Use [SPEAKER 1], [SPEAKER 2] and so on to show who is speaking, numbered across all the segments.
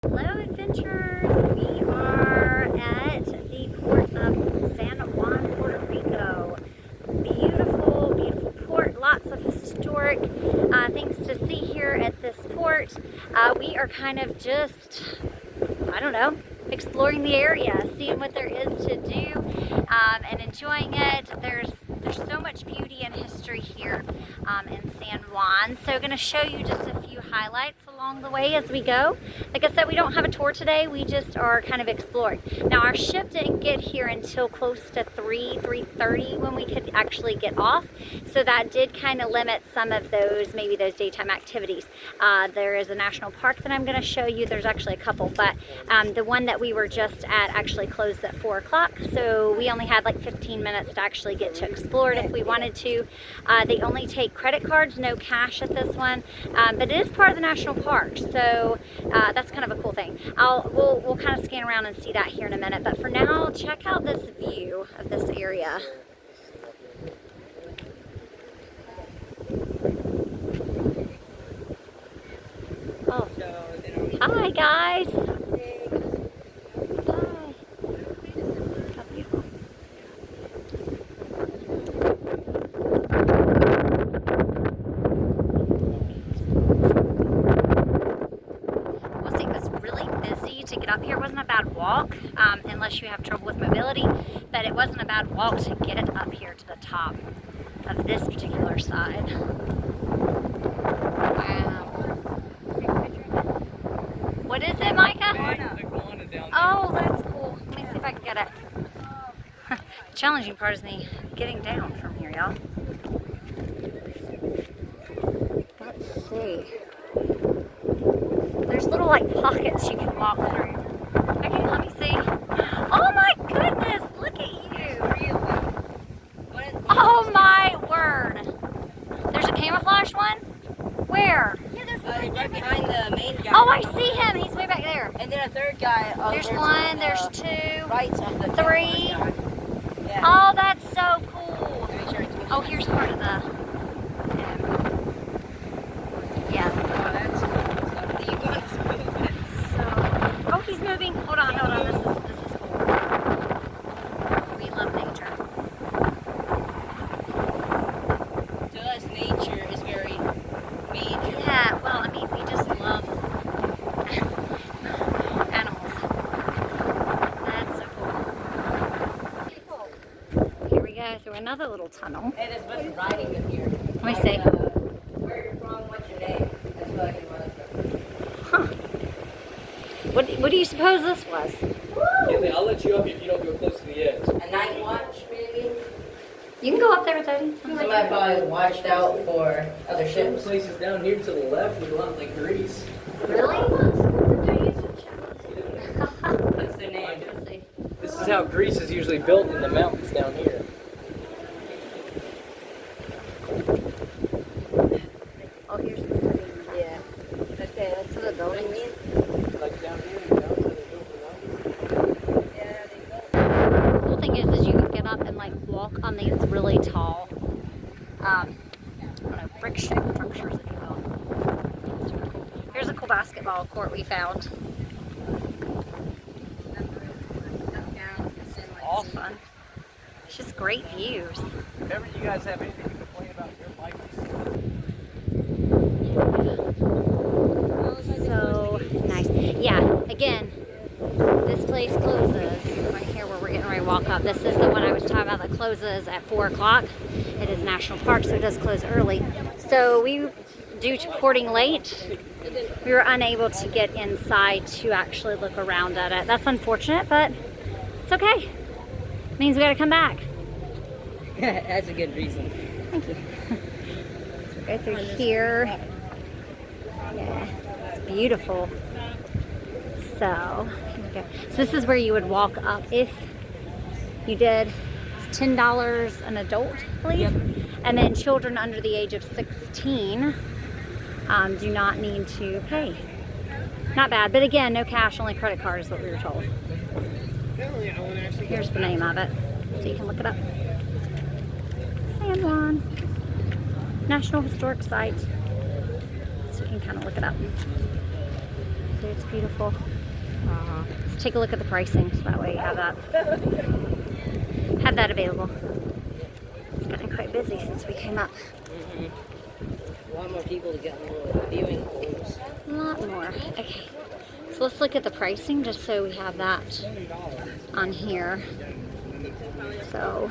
[SPEAKER 1] Hello, adventurers! We are at the port of San Juan, Puerto Rico. Beautiful, beautiful port. Lots of historic things to see here at this port. We are kind of just, I don't know, exploring the area, seeing what there is to do, and enjoying it. There's so much beauty and history here in San Juan. So going to show you just a few highlights along the way as we go. Like I said, we don't have a tour today. We just are kind of exploring. Now our ship didn't get here until close to 3:30 when we could actually get off. So that did kind of limit some of those, maybe those daytime activities. There is a national park that I'm going to show you. There's actually a couple, but the one that we were just at actually closed at 4 o'clock. So we only had like 15 minutes to actually get to explore it if we wanted to. They only take credit cards, no cash at this one, but it is part of the national park, so that's kind of a cool thing. We'll kind of scan around and see that here in a minute, but for now, check out this view of this area. Oh, hi guys. Up here wasn't a bad walk unless you have trouble with mobility, but it wasn't a bad walk to get it up here to the top of this particular side. Wow. What is it, Micah? Oh, that's cool. Let me see if I can get it. The challenging part is me getting down from here, y'all. Let's see. There's little like pockets you can walk through. Okay, let me see. Oh my goodness, look at you. Oh my word. There's a camouflage one? Where?
[SPEAKER 2] Yeah, there's one right behind the main guy.
[SPEAKER 1] Oh, I see him. He's way back there.
[SPEAKER 2] And then a third guy.
[SPEAKER 1] There's one, there's two,
[SPEAKER 2] right of the
[SPEAKER 1] 3.
[SPEAKER 2] Yeah.
[SPEAKER 1] Oh, that's so cool. Oh, here's part of the... Yeah. Oh, he's moving. Hold on. This is cool. We love nature.
[SPEAKER 2] To us, nature is very major.
[SPEAKER 1] Yeah, well, I mean, we just love animals. That's so cool. Here we go through another little tunnel.
[SPEAKER 2] Hey, there's a bunch of writing in here.
[SPEAKER 1] Let me see.
[SPEAKER 2] Where you're from, what's your name? That's what I can run from.
[SPEAKER 1] Huh. What do you suppose this was?
[SPEAKER 3] Haley, I'll let you up if you don't go close to the edge.
[SPEAKER 2] A night watch, maybe?
[SPEAKER 1] You can go up there with Odie.
[SPEAKER 2] Somebody probably watched out for other
[SPEAKER 3] Some
[SPEAKER 2] ships.
[SPEAKER 3] places down here to the left look a lot like Greece.
[SPEAKER 1] Really?
[SPEAKER 2] What's their name?
[SPEAKER 1] Let's see.
[SPEAKER 3] This is how Greece is usually built in the mountains down here.
[SPEAKER 1] Oh, here's the city. Yeah. Okay, that's the building.
[SPEAKER 3] Like down here and down where they built the mountains.
[SPEAKER 2] Yeah, they
[SPEAKER 1] The cool thing is you can get up and like walk on these really tall, I don't know, brick structures, if you will. That's super cool. Here's a cool basketball court we found. All fun. It's just great views.
[SPEAKER 3] If ever you guys have anything to complain about your life,
[SPEAKER 1] So nice. Yeah, again, this place closes right here where we're getting ready to walk up. This is the one I was talking about that closes at 4 o'clock. It is National Park, so it does close early. So we, due to porting late, we were unable to get inside to actually look around at it. That's unfortunate, but it's okay. It means we gotta come back.
[SPEAKER 2] That's a good reason.
[SPEAKER 1] Thank you. So go through here. Yeah, it's beautiful. So, here we go. So this is where you would walk up if you did. It's $10 an adult, I believe. Yep. And then children under the age of 16 do not need to pay. Not bad, but again, no cash, only credit card is what we were told. Here's the name of it, so you can look it up. San Juan National Historic Site. So you can kind of look it up. too. It's beautiful. Let's take a look at the pricing so that way you have that available. It's gotten quite busy since we came up.
[SPEAKER 2] A lot more people to get little viewing holes.
[SPEAKER 1] A lot more. Okay. So let's look at the pricing just so we have that on here. So,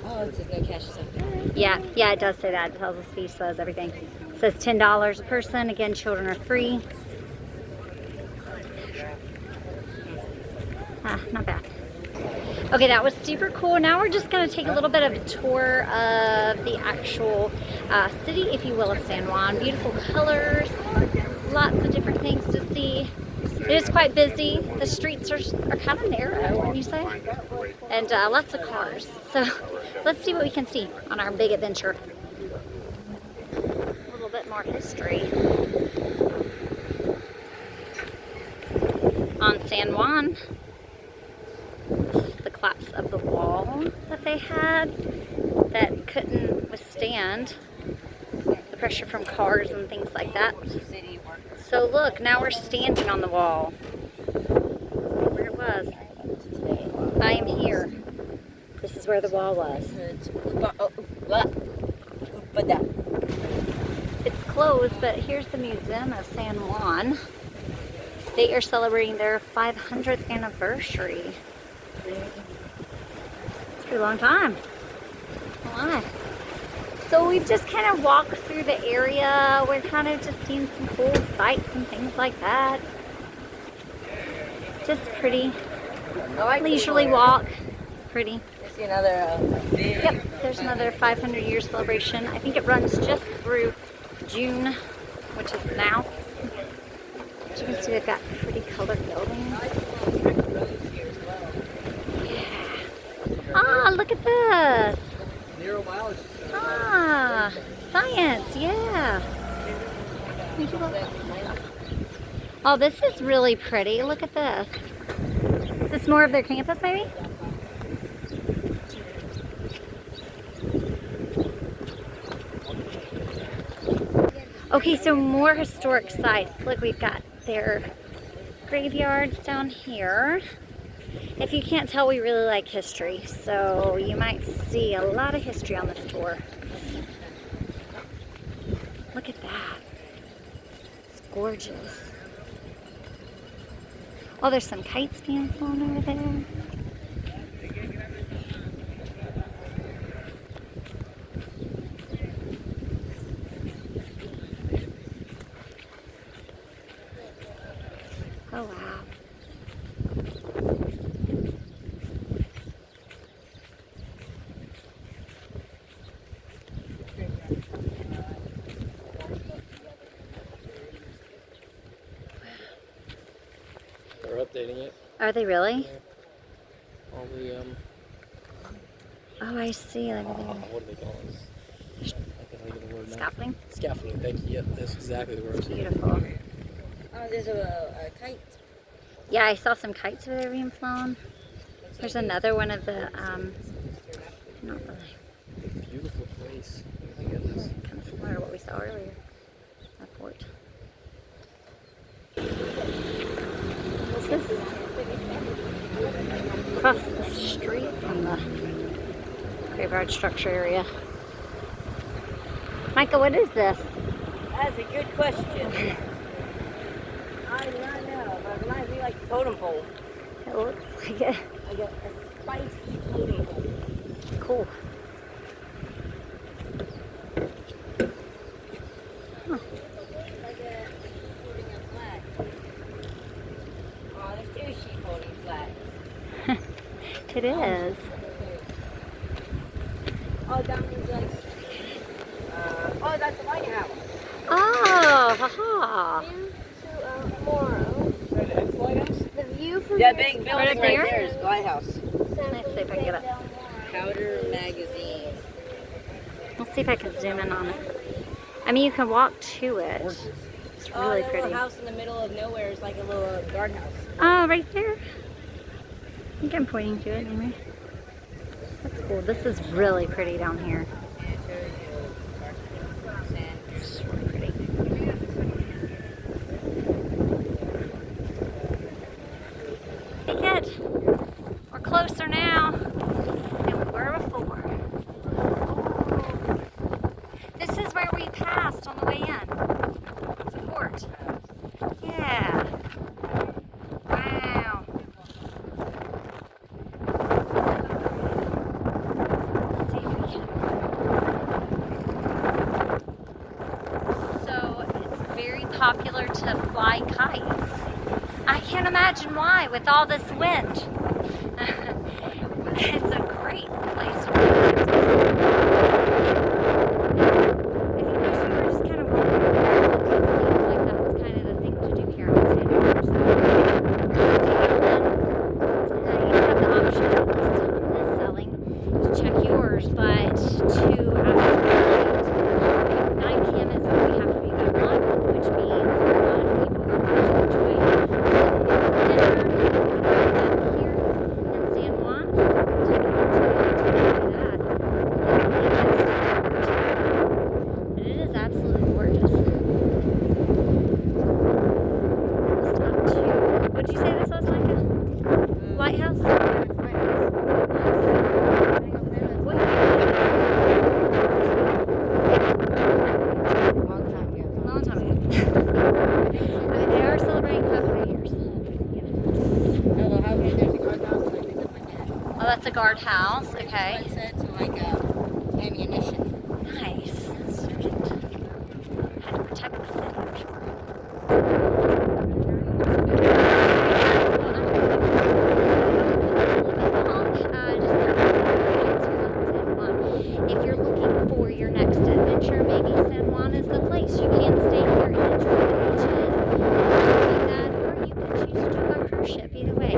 [SPEAKER 2] Oh, it says no cash accepted.
[SPEAKER 1] yeah, it does say that. It tells us fees, says everything. It says $10 a person. Again, children are free. Not bad. Okay, that was super cool. Now we're just going to take a little bit of a tour of the actual city, if you will, of San Juan. Beautiful colors, lots of different things to see. It is quite busy. The streets are kind of narrow, wouldn't you say? And lots of cars. So let's see what we can see on our big adventure. A little bit more history on San Juan. This is the collapse of the wall that they had that couldn't withstand the pressure from cars and things like that. So look, now we're standing on the wall. Where it was. I am here. This is where the wall was. It's closed, but here's the Museum of San Juan. They are celebrating their 500th anniversary. It's a pretty long time. Why? So we've just kind of walked through the area. We're kind of just seeing some cool sights and things like that. Just pretty leisurely walk. Pretty.
[SPEAKER 2] I see another big.
[SPEAKER 1] Yep, there's another 500-year celebration. I think it runs just through June, which is now. As you can see, they've got pretty colored buildings. Yeah. Ah, look at this. Ah, science, yeah. Oh, this is really pretty. Look at this. Is this more of their campus, maybe? Okay, so more historic sites. Look, we've got their graveyards down here. If you can't tell, we really like history, so you might see a lot of history on this tour. Look at that. It's gorgeous. Oh, there's some kites being flown over there. Oh, wow.
[SPEAKER 3] They're updating it.
[SPEAKER 1] Are they really?
[SPEAKER 3] Yeah. All the
[SPEAKER 1] Oh, I see.
[SPEAKER 3] what do they call this? I can think of the word now.
[SPEAKER 1] Scaffolding.
[SPEAKER 3] Scaffolding. Thank you. Yep, that's exactly the word.
[SPEAKER 1] It's beautiful.
[SPEAKER 2] Oh, there's a kite.
[SPEAKER 1] Yeah, I saw some kites over there being flown. There's another one of the, not really,
[SPEAKER 3] Beautiful place. My goodness.
[SPEAKER 1] kind of similar to what we saw earlier. That fort. What's this? Across the street from the graveyard structure area. Micah, what is this?
[SPEAKER 2] That's a good question. I do not know, but it reminds me like a totem pole.
[SPEAKER 1] It looks like it.
[SPEAKER 2] Like a spicy totem pole.
[SPEAKER 1] Cool. Huh.
[SPEAKER 2] Like a holding a flag. Oh, there's two sheep holding flags.
[SPEAKER 1] It is.
[SPEAKER 2] Oh, that means like. Oh, that's the lighthouse.
[SPEAKER 1] Oh, haha.
[SPEAKER 4] The view from
[SPEAKER 2] That big building
[SPEAKER 1] Right
[SPEAKER 2] right,
[SPEAKER 1] up there?
[SPEAKER 2] there is the lighthouse.
[SPEAKER 1] Let's see if I can get it.
[SPEAKER 2] Powder Magazine.
[SPEAKER 1] Let's see if I can zoom in on it. I mean, you can walk to it. It's
[SPEAKER 2] Oh,
[SPEAKER 1] really
[SPEAKER 2] that
[SPEAKER 1] pretty.
[SPEAKER 2] little house in the middle of nowhere is like a little garden house.
[SPEAKER 1] Oh, right there. I think I'm pointing to it anyway. That's cool. This is really pretty down here. It's really pretty. but we're closer now than we were before. Oh. This is where we passed on the way in. The port. Yeah. Wow. Let's see if we can. So it's very popular to fly kites. I can't imagine why with all this wind. It's a great place for it. I think most people are just kind of walking around. It seems like that's kind of the thing to do here in San Juan. So, you have the option, at least on this selling, to check yours, but to actually 9 p.m. is when we have to be back on, which means a lot of people are going to enjoy dinner here in San Juan. Take an opportunity to enjoy that. And it is absolutely gorgeous. Just up to, what'd you say this was, Micah? Lighthouse? What year? Long time ago. I mean, they are celebrating 500 years. Oh, that's a guardhouse. Okay.
[SPEAKER 2] Ammunition.
[SPEAKER 1] Nice. Sergeant. Had to protect the city, for sure. If you're looking for your next adventure, maybe San Juan is the place. You can stay here and enjoy the beaches, things like that, or you can choose to do a cruise ship. Either way,